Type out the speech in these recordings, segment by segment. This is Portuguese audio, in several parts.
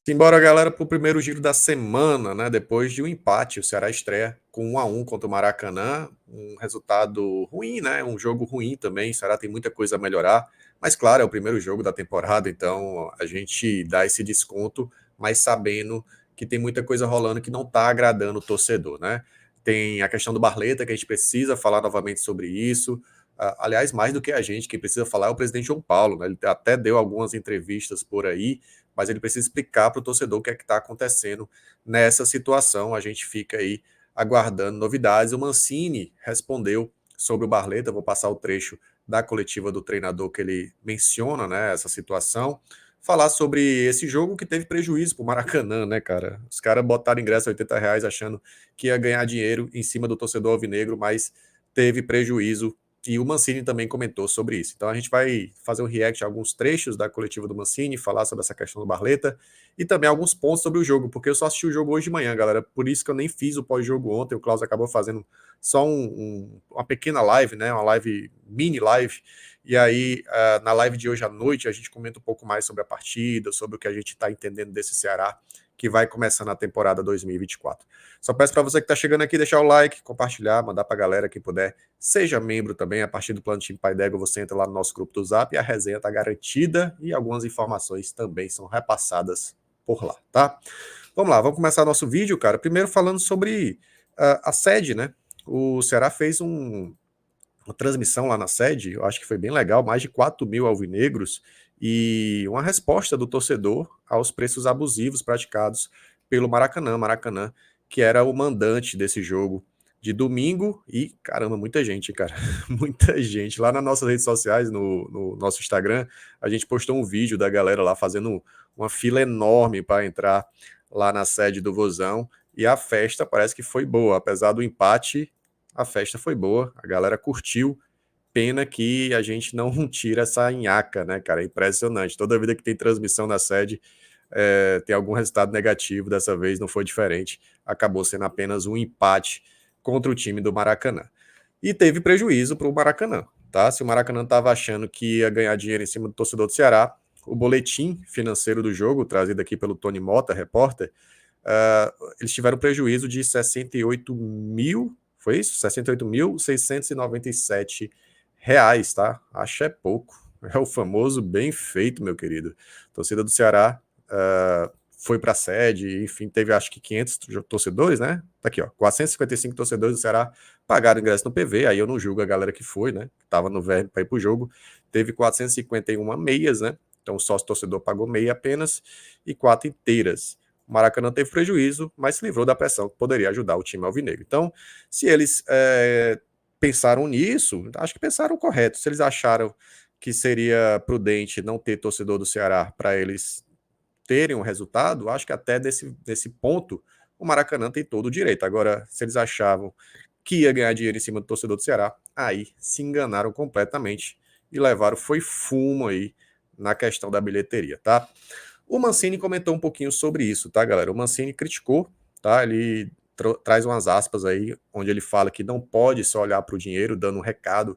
Simbora, galera, para o primeiro giro da semana, né? Depois de um empate, o Ceará estreia com 1-1 contra o Maracanã. Um resultado ruim, né? Um jogo ruim também. O Ceará tem muita coisa a melhorar. Mas, claro, é o primeiro jogo da temporada, então a gente dá esse desconto, mas sabendo que tem muita coisa rolando que não está agradando o torcedor, né? Tem a questão do Barleta, que a gente precisa falar novamente sobre isso. Aliás, mais do que a gente, quem precisa falar é o presidente João Paulo, né? Ele até deu algumas entrevistas por aí, mas ele precisa explicar para o torcedor o que é que está acontecendo nessa situação. A gente fica aí aguardando novidades. O Mancini respondeu sobre o Barleta, vou passar o trecho da coletiva do treinador que ele menciona, né, essa situação, falar sobre esse jogo que teve prejuízo para o Maracanã, né, cara? Os caras botaram ingresso a R$ 80 achando que ia ganhar dinheiro em cima do torcedor alvinegro, mas teve prejuízo e o Mancini também comentou sobre isso. Então a gente vai fazer um react a alguns trechos da coletiva do Mancini, falar sobre essa questão do Barleta e também alguns pontos sobre o jogo, porque eu só assisti o jogo hoje de manhã, galera. Por isso que eu nem fiz o pós-jogo ontem. O Klaus acabou fazendo só uma pequena live, né? Uma live, mini live. E aí, na live de hoje à noite, a gente comenta um pouco mais sobre a partida, sobre o que a gente está entendendo desse Ceará, que vai começando a temporada 2024. Só peço para você que está chegando aqui, deixar o like, compartilhar, mandar para a galera que puder. Seja membro também, a partir do plano Time Pai d'Égua, você entra lá no nosso grupo do Zap e a resenha está garantida e algumas informações também são repassadas por lá, tá? Vamos lá, vamos começar nosso vídeo, cara. Primeiro falando sobre a sede, né? O Ceará fez uma transmissão lá na sede, eu acho que foi bem legal, mais de 4.000 alvinegros, e uma resposta do torcedor aos preços abusivos praticados pelo Maracanã. Maracanã, que era o mandante desse jogo de domingo, e caramba, muita gente, cara, muita gente. Lá nas nossas redes sociais, no nosso Instagram, a gente postou um vídeo da galera lá fazendo uma fila enorme para entrar lá na sede do Vozão, e a festa parece que foi boa, apesar do empate, a festa foi boa, a galera curtiu. Pena que a gente não tira essa nhaca, né, cara? É impressionante. Toda vida que tem transmissão na sede, tem algum resultado negativo. Dessa vez não foi diferente. Acabou sendo apenas um empate contra o time do Maracanã. E teve prejuízo para o Maracanã, tá? Se o Maracanã estava achando que ia ganhar dinheiro em cima do torcedor do Ceará, o boletim financeiro do jogo, trazido aqui pelo Tony Mota, repórter, eles tiveram prejuízo de 68 mil, foi isso? 68.697 reais, tá? Acho é pouco. É o famoso bem feito, meu querido. A torcida do Ceará foi para a sede, enfim, teve acho que 500 torcedores, né? Tá aqui, ó, 455 torcedores do Ceará pagaram ingresso no PV, aí eu não julgo a galera que foi, né? Que tava no verme para ir pro jogo. Teve 451 meias, né? Então o sócio torcedor pagou meia apenas e 4 inteiras. O Maracanã teve prejuízo, mas se livrou da pressão que poderia ajudar o time alvinegro. Então, se eles pensaram nisso, acho que pensaram correto. Se eles acharam que seria prudente não ter torcedor do Ceará para eles terem um resultado, acho que até desse ponto o Maracanã tem todo o direito. Agora, se eles achavam que ia ganhar dinheiro em cima do torcedor do Ceará, aí se enganaram completamente e levaram foi fumo aí na questão da bilheteria, tá? O Mancini comentou um pouquinho sobre isso, tá, galera? O Mancini criticou, tá? Ele traz umas aspas aí, onde ele fala que não pode só olhar para o dinheiro, dando um recado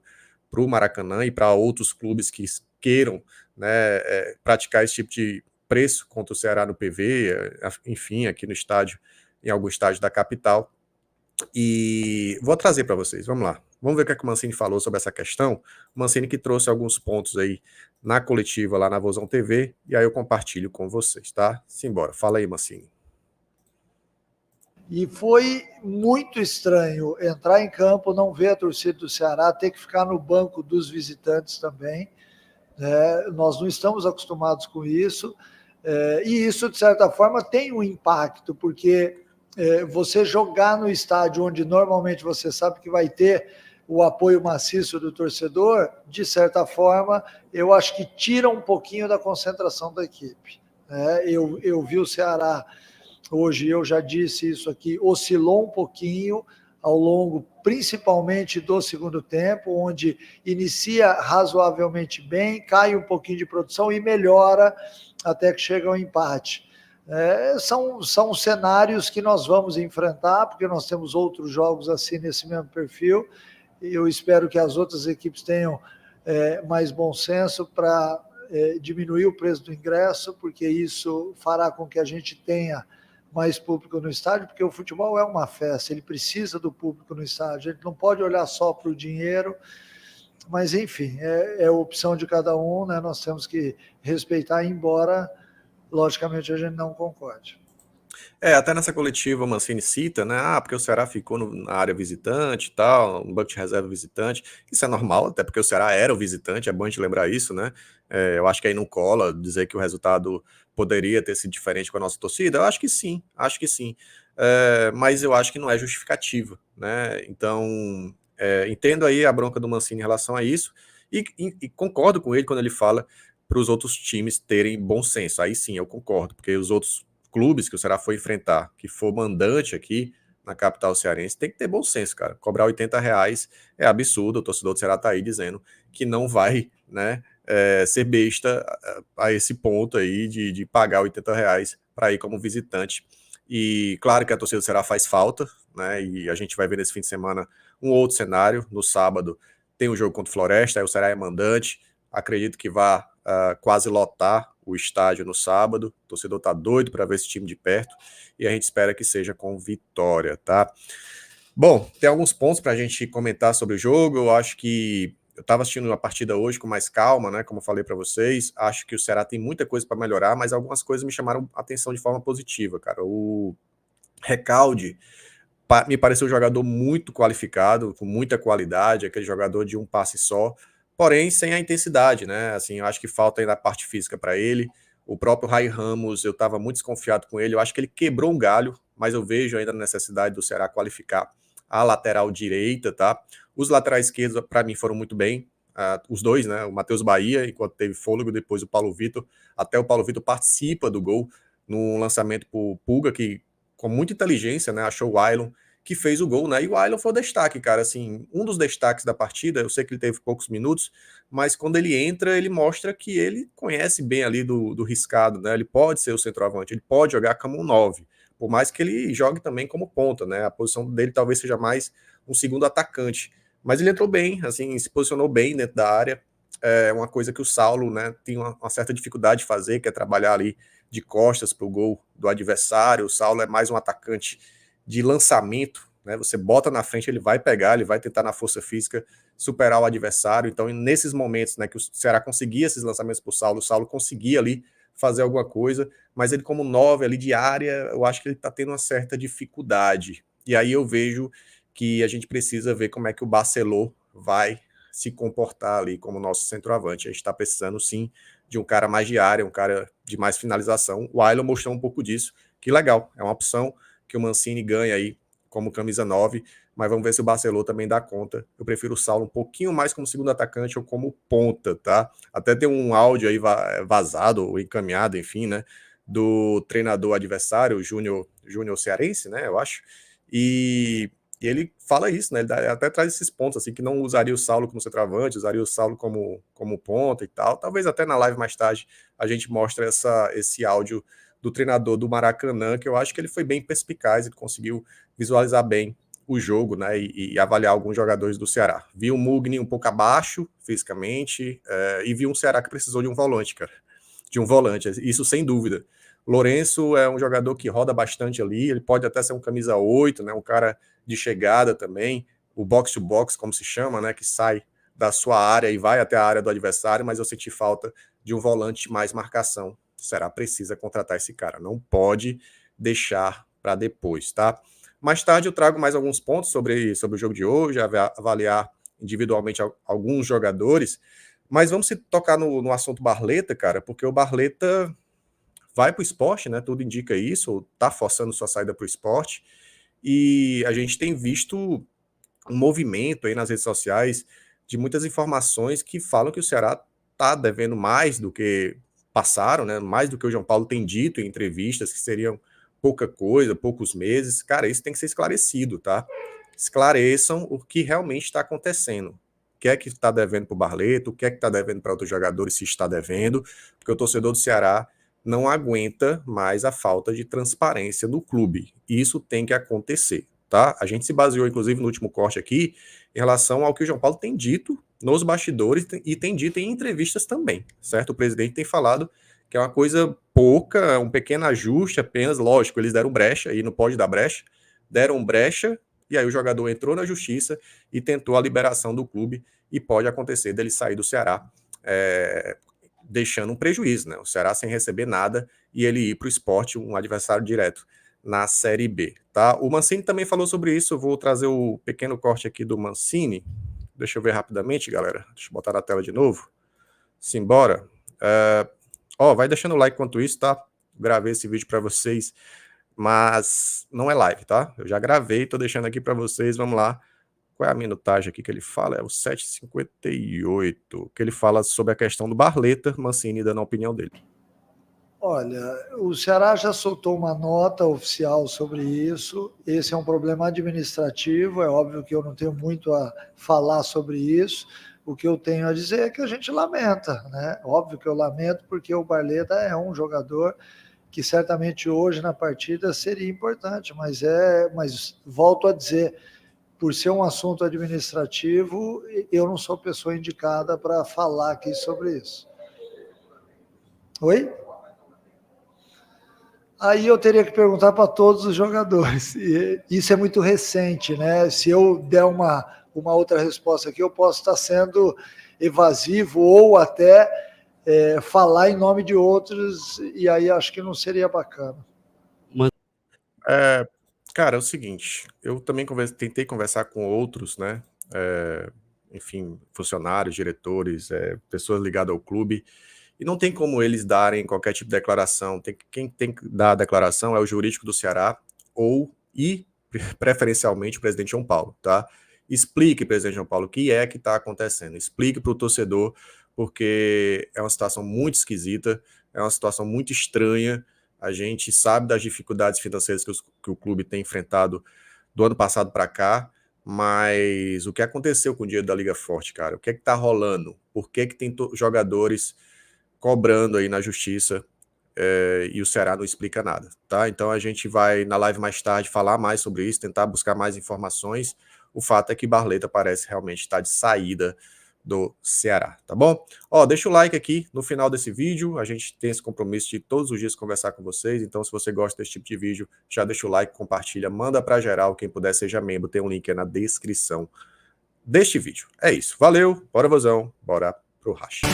para o Maracanã e para outros clubes que queiram, né, praticar esse tipo de preço contra o Ceará no PV, enfim, aqui no estádio, em algum estádio da capital. E vou trazer para vocês, vamos lá. Vamos ver o que o Mancini falou sobre essa questão. O Mancini que trouxe alguns pontos aí na coletiva lá na Vozão TV, e aí eu compartilho com vocês, tá? Simbora, fala aí, Mancini. E foi muito estranho entrar em campo, não ver a torcida do Ceará, ter que ficar no banco dos visitantes também. Nós não estamos acostumados com isso, e isso, de certa forma, tem um impacto, porque você jogar no estádio onde normalmente você sabe que vai ter o apoio maciço do torcedor, de certa forma, eu acho que tira um pouquinho da concentração da equipe. Eu vi o Ceará, hoje eu já disse isso aqui, oscilou um pouquinho ao longo, principalmente do segundo tempo, onde inicia razoavelmente bem, cai um pouquinho de produção e melhora até que chega ao empate. São cenários que nós vamos enfrentar, porque nós temos outros jogos assim nesse mesmo perfil, e eu espero que as outras equipes tenham mais bom senso para diminuir o preço do ingresso, porque isso fará com que a gente tenha mais público no estádio, porque o futebol é uma festa, ele precisa do público no estádio, a gente não pode olhar só para o dinheiro, mas enfim, é a opção de cada um, né? Nós temos que respeitar, embora, logicamente, a gente não concorde. Até nessa coletiva o Mancini cita, né? Porque o Ceará ficou na área visitante e tal, no banco de reserva visitante. Isso é normal, até porque o Ceará era o visitante, é bom a gente lembrar isso, né? Eu acho que aí não cola dizer que o resultado poderia ter sido diferente com a nossa torcida. Eu acho que sim, acho que sim. Mas eu acho que não é justificativa, né? Então, entendo aí a bronca do Mancini em relação a isso, e concordo com ele quando ele fala para os outros times terem bom senso. Aí sim, eu concordo, porque os outros clubes que o Ceará for enfrentar, que for mandante aqui na capital cearense, tem que ter bom senso, cara. Cobrar R$ 80 é absurdo, o torcedor do Ceará tá aí dizendo que não vai, né, ser besta a esse ponto aí de pagar R$ 80 para ir como visitante. E claro que a torcida do Ceará faz falta, né, e a gente vai ver nesse fim de semana um outro cenário. No sábado tem o jogo contra o Floresta, aí o Ceará é mandante, acredito que vá quase lotar o estádio no sábado. O torcedor tá doido para ver esse time de perto e a gente espera que seja com vitória, tá? Bom, tem alguns pontos para a gente comentar sobre o jogo. Eu acho que eu estava assistindo a partida hoje com mais calma, né? Como eu falei para vocês, acho que o Ceará tem muita coisa para melhorar, mas algumas coisas me chamaram a atenção de forma positiva, cara. O Recalde me pareceu um jogador muito qualificado, com muita qualidade, aquele jogador de um passe só, porém sem a intensidade, né? Assim, eu acho que falta ainda a parte física para ele. O próprio Rai Ramos, eu estava muito desconfiado com ele, eu acho que ele quebrou um galho, mas eu vejo ainda a necessidade do Ceará qualificar a lateral direita, tá? Os laterais esquerdos, para mim, foram muito bem, os dois, né? O Matheus Bahia, enquanto teve fôlego, depois o Paulo Vitor, até o Paulo Vitor participa do gol no lançamento por Pulga, que com muita inteligência, né, achou o Ailon, que fez o gol, né? E o Ailon foi o destaque, cara. Assim, um dos destaques da partida. Eu sei que ele teve poucos minutos, mas quando ele entra, ele mostra que ele conhece bem ali do riscado, né? Ele pode ser o centroavante, ele pode jogar como um 9, por mais que ele jogue também como ponta, né? A posição dele talvez seja mais um segundo atacante. Mas ele entrou bem, assim, se posicionou bem dentro da área. É uma coisa que o Saulo, né, tem uma certa dificuldade de fazer, que é trabalhar ali de costas para o gol do adversário. O Saulo é mais um atacante de lançamento, né? Você bota na frente, ele vai pegar, ele vai tentar na força física superar o adversário. Então, nesses momentos, né, que o Ceará conseguia esses lançamentos para o Saulo conseguia ali fazer alguma coisa, mas ele como 9 ali de área, eu acho que ele está tendo uma certa dificuldade. E aí eu vejo que a gente precisa ver como é que o Barceló vai se comportar ali como nosso centroavante. A gente está precisando sim de um cara mais de área, um cara de mais finalização. O Ailon mostrou um pouco disso, que legal, é uma opção que o Mancini ganha aí como camisa 9, mas vamos ver se o Barcelona também dá conta. Eu prefiro o Saulo um pouquinho mais como segundo atacante ou como ponta, tá? Até tem um áudio aí vazado ou encaminhado, enfim, né, do treinador adversário, o Júnior Cearense, né, eu acho, e ele fala isso, né? Ele até traz esses pontos, assim, que não usaria o Saulo como centroavante, usaria o Saulo como ponta e tal. Talvez até na live mais tarde a gente mostre esse áudio do treinador do Maracanã, que eu acho que ele foi bem perspicaz, ele conseguiu visualizar bem o jogo, né, e avaliar alguns jogadores do Ceará. Vi o Mugni um pouco abaixo fisicamente, e vi um Ceará que precisou de um volante, cara. De um volante, isso sem dúvida. Lourenço é um jogador que roda bastante ali, ele pode até ser um camisa 8, né, um cara de chegada também, o box to box, como se chama, né, que sai da sua área e vai até a área do adversário, mas eu senti falta de um volante mais marcação. Será precisa contratar esse cara, não pode deixar para depois, tá? Mais tarde eu trago mais alguns pontos sobre o jogo de hoje, avaliar individualmente alguns jogadores, mas vamos se tocar no assunto Barleta, cara, porque o Barleta vai para o esporte, né? Tudo indica isso, tá forçando sua saída para o esporte, e a gente tem visto um movimento aí nas redes sociais de muitas informações que falam que o Ceará está devendo mais do que passaram, né? Mais do que o João Paulo tem dito em entrevistas, que seriam pouca coisa, poucos meses. Cara, isso tem que ser esclarecido, tá? Esclareçam o que realmente está acontecendo. O que é que está devendo para o Barleto, o que é que está devendo para outros jogadores, se está devendo, porque o torcedor do Ceará não aguenta mais a falta de transparência do clube. Isso tem que acontecer, tá? A gente se baseou, inclusive, no último corte aqui, em relação ao que o João Paulo tem dito nos bastidores e tem dito em entrevistas também, certo? O presidente tem falado que é uma coisa pouca, um pequeno ajuste apenas, lógico, eles deram brecha, e não pode dar brecha, deram brecha, e aí o jogador entrou na justiça e tentou a liberação do clube, e pode acontecer dele sair do Ceará, deixando um prejuízo, né? O Ceará sem receber nada, e ele ir para o Sport, um adversário direto na Série B, tá? O Mancini também falou sobre isso, eu vou trazer o pequeno corte aqui do Mancini, deixa eu ver rapidamente, galera, deixa eu botar na tela de novo, simbora. Vai deixando o like enquanto isso, tá? Gravei esse vídeo para vocês, mas não é live, tá? Eu já gravei, tô deixando aqui para vocês, vamos lá. Qual é a minutagem aqui que ele fala? É o 7:58, que ele fala sobre a questão do Barleta, Mancini dando a opinião dele. Olha, o Ceará já soltou uma nota oficial sobre isso. Esse é um problema administrativo, é óbvio que eu não tenho muito a falar sobre isso. O que eu tenho a dizer é que a gente lamenta, né? Óbvio que eu lamento, porque o Barleta é um jogador que certamente hoje na partida seria importante, mas volto a dizer, por ser um assunto administrativo, eu não sou pessoa indicada para falar aqui sobre isso. Oi? Aí eu teria que perguntar para todos os jogadores. E isso é muito recente, né? Se eu der uma outra resposta aqui, eu posso estar sendo evasivo ou até falar em nome de outros, e aí acho que não seria bacana. Cara, é o seguinte, eu também tentei conversar com outros, né? Enfim, funcionários, diretores, pessoas ligadas ao clube, e não tem como eles darem qualquer tipo de declaração. Quem tem que dar a declaração é o jurídico do Ceará e preferencialmente o presidente João Paulo, tá? Explique, presidente João Paulo, o que é que está acontecendo. Explique para o torcedor, porque é uma situação muito esquisita, é uma situação muito estranha. A gente sabe das dificuldades financeiras que o clube tem enfrentado do ano passado para cá, mas o que aconteceu com o dinheiro da Liga Forte, cara? O que é que tá rolando? Por que tem jogadores cobrando aí na justiça e o Ceará não explica nada, tá? Então a gente vai na live mais tarde falar mais sobre isso, tentar buscar mais informações. O fato é que Barleta parece realmente estar de saída do Ceará, tá bom? Deixa o like aqui no final desse vídeo, a gente tem esse compromisso de todos os dias conversar com vocês, então se você gosta desse tipo de vídeo, já deixa o like, compartilha, manda para geral, quem puder seja membro, tem um link aí na descrição deste vídeo. É isso, valeu, bora vozão, bora pro racha.